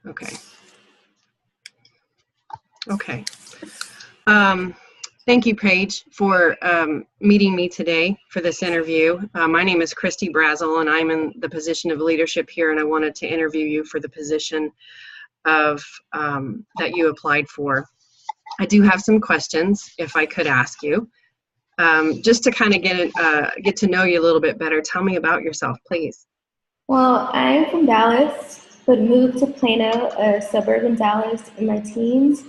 Okay. Okay. Thank you, Paige, for meeting me today for this interview. My name is Christy Brazel, and I'm in the position of leadership here, and I wanted to interview you for the position of that you applied for. I do have some questions, if I could ask you. Just to kind of get to know you a little bit better, tell me about yourself, please. Well, I'm from Dallas, but moved to Plano, a suburb in Dallas, in my teens.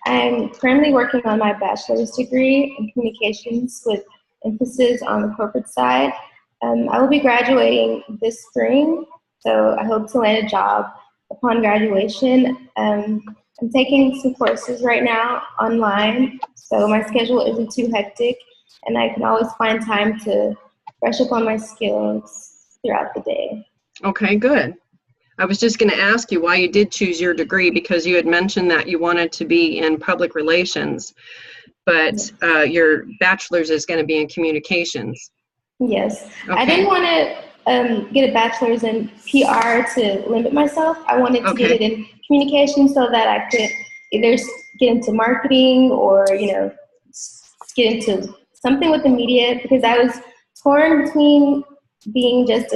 I'm currently working on my bachelor's degree in communications with emphasis on the corporate side. I will be graduating this spring, so I hope to land a job upon graduation. I'm taking some courses right now online, so my schedule isn't too hectic, and I can always find time to brush up on my skills throughout the day. Okay, good. I was just going to ask you why you did choose your degree, because you had mentioned that you wanted to be in public relations, but your bachelor's is going to be in communications. Yes. Okay. I didn't want to get a bachelor's in PR to limit myself. I wanted to get it in communication so that I could either get into marketing or, get into something with the media, because I was torn between being just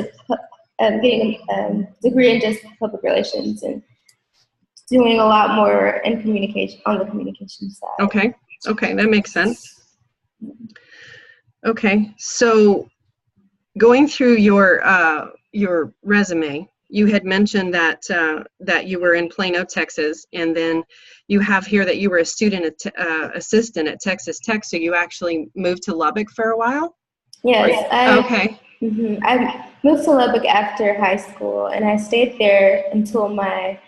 getting a degree in just public relations and doing a lot more in communication, on the communication side. Okay, that makes sense. Okay, so going through your resume, you had mentioned that that you were in Plano, Texas, and then you have here that you were a student assistant at Texas Tech, so you actually moved to Lubbock for a while? Yes. Okay. I moved to Lubbock after high school, and I stayed there until my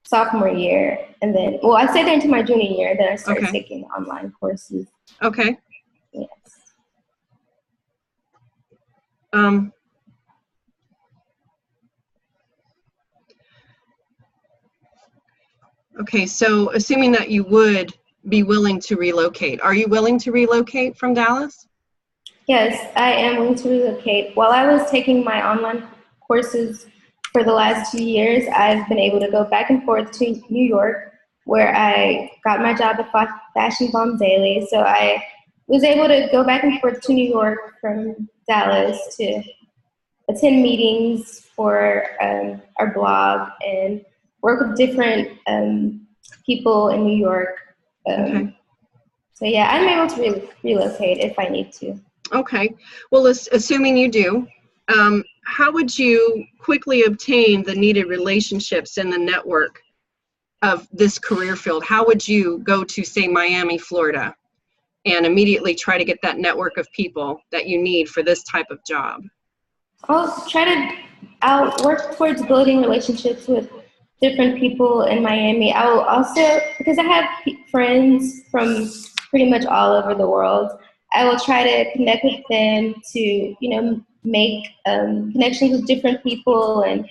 sophomore year, and then, I stayed there until my junior year, then I started taking online courses. Okay. Yes. Okay, so assuming that you would be willing to relocate, are you willing to relocate from Dallas? Yes, I am willing to relocate. While I was taking my online courses for the last 2 years, I've been able to go back and forth to New York, where I got my job at Fashion Bomb Daily. So I was able to go back and forth to New York from Dallas to attend meetings for our blog and work with different people in New York. So yeah, I'm able to relocate if I need to. Okay. Well, assuming you do, how would you quickly obtain the needed relationships in the network of this career field? How would you go to, say, Miami, Florida, and immediately try to get that network of people that you need for this type of job? I'll work towards building relationships with different people in Miami. I will also, because I have friends from pretty much all over the world, I will try to connect with them to, make connections with different people and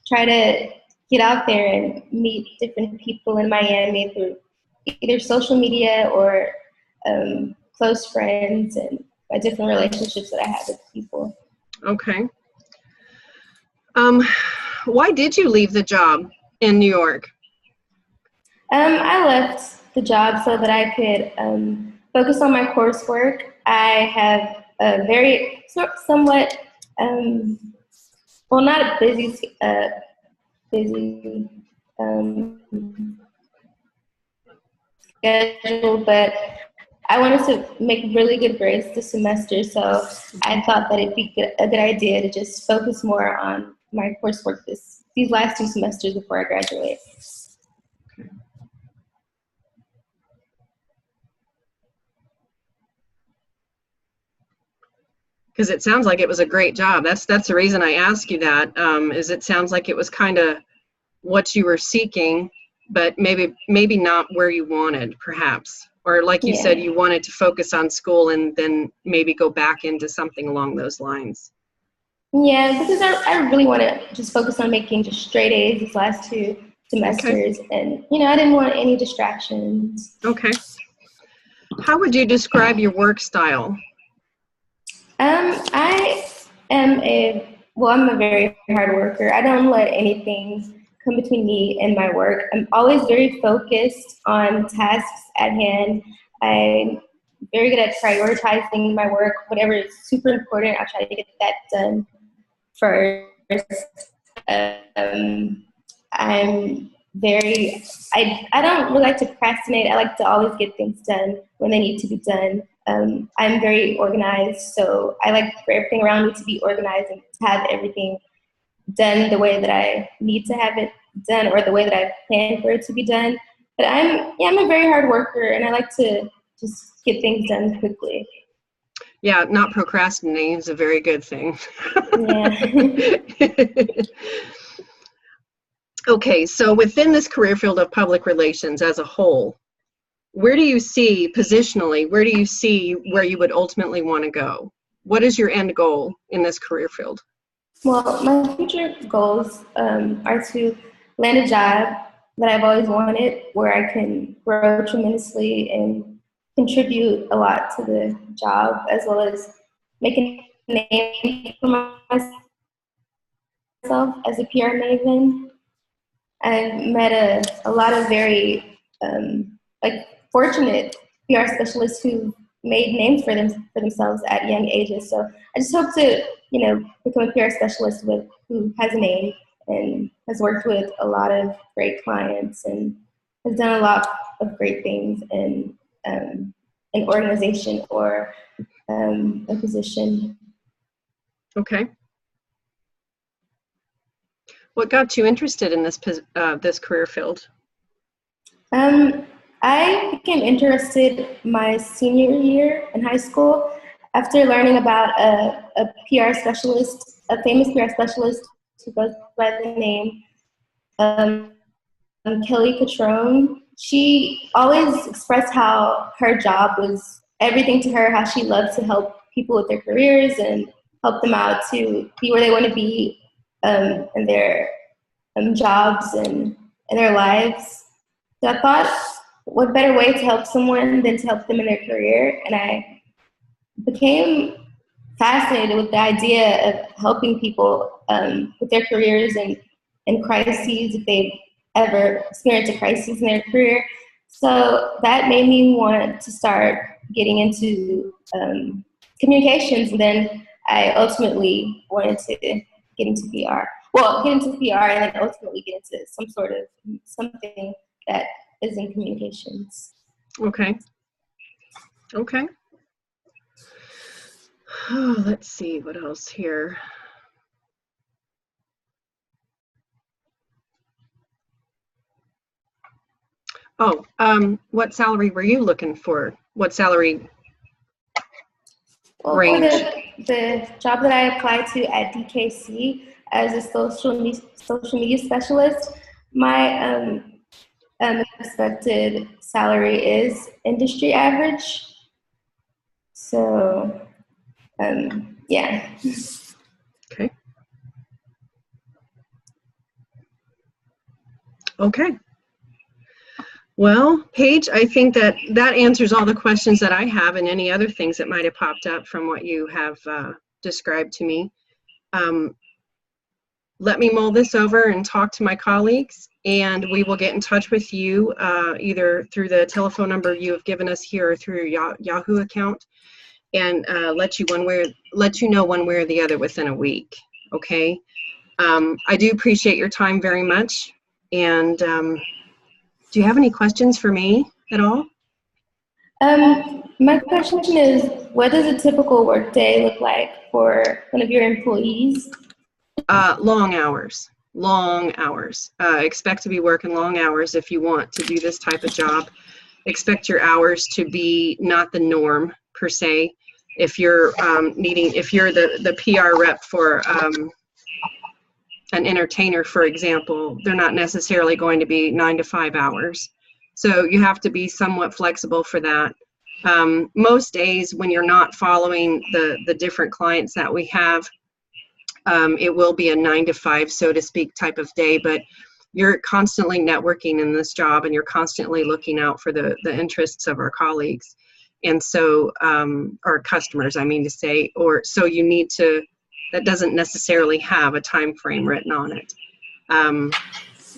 try to get out there and meet different people in Miami through either social media or close friends and by different relationships that I have with people. Okay. Why did you leave the job in New York? I left the job so that I could focus on my coursework. I have a very somewhat, not a busy schedule, but I wanted to make really good grades this semester, so I thought that it'd be a good idea to just focus more on my coursework these last 2 semesters before I graduate. Because it sounds like it was a great job. That's the reason I ask you that, is it sounds like it was kind of what you were seeking, but maybe not where you wanted, perhaps. Or like you said, you wanted to focus on school and then maybe go back into something along those lines. Yeah, because I really want to just focus on making just straight A's these last 2 semesters. And, I didn't want any distractions. Okay. How would you describe your work style? I'm a very hard worker. I don't let anything come between me and my work. I'm always very focused on tasks at hand. I'm very good at prioritizing my work. Whatever is super important, I try to get that done first. I'm I don't really like to procrastinate. I like to always get things done when they need to be done. I'm very organized, so I like for everything around me to be organized and to have everything done the way that I need to have it done or the way that I planned for it to be done. But I'm a very hard worker, and I like to just get things done quickly. Yeah, not procrastinating is a very good thing. Yeah. Okay, so within this career field of public relations as a whole, where do you see positionally, where do you see where you would ultimately want to go? What is your end goal in this career field? Well, my future goals are to land a job that I've always wanted, where I can grow tremendously and contribute a lot to the job, as well as make a name for myself as a PR maven. I've met a lot of very fortunate PR specialists who made names for themselves at young ages. So I just hope to become a PR specialist who has a name and has worked with a lot of great clients and has done a lot of great things in an organization or a position. Okay. What got you interested in this career field? I became interested my senior year in high school after learning about a PR specialist, a famous PR specialist who goes by the name Kelly Cutrone. She always expressed how her job was everything to her, how she loved to help people with their careers and help them out to be where they want to be in their jobs and in their lives. So I thought, what better way to help someone than to help them in their career? And I became fascinated with the idea of helping people with their careers and crises if they've ever experienced a crisis in their career. So that made me want to start getting into communications, and then I ultimately wanted to get into PR. Well, get into PR and then ultimately get into something that is in communications. Okay. Okay. Oh, let's see what else here. Oh, what salary were you looking for? What salary range? For the job that I applied to at DKC as a social media specialist, my expected salary is industry average. So, yeah. Okay. Okay. Well, Paige, I think that answers all the questions that I have and any other things that might have popped up from what you have described to me. Let me mull this over and talk to my colleagues, and we will get in touch with you either through the telephone number you have given us here or through your Yahoo account, and let you know one way or the other within a week. Okay. I do appreciate your time very much, and do you have any questions for me at all? My question is, what does a typical workday look like for one of your employees? Long hours. Expect to be working long hours if you want to do this type of job. Expect your hours to be not the norm per se. If you're if you're the PR rep for an entertainer, for example, they're not necessarily going to be 9 to 5 hours. So you have to be somewhat flexible for that. Most days when you're not following the different clients that we have, it will be a 9 to 5, so to speak, type of day, but you're constantly networking in this job and you're constantly looking out for the interests of our colleagues. And so, our customers, I mean to say, so you need to, that doesn't necessarily have a time frame written on it.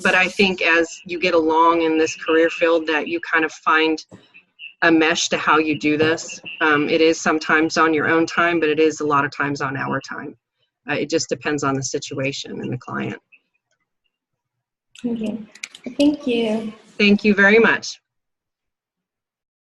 but I think as you get along in this career field that you kind of find a mesh to how you do this. It is sometimes on your own time, but it is a lot of times on our time. It just depends on the situation and the client. Okay. Thank you. Thank you very much.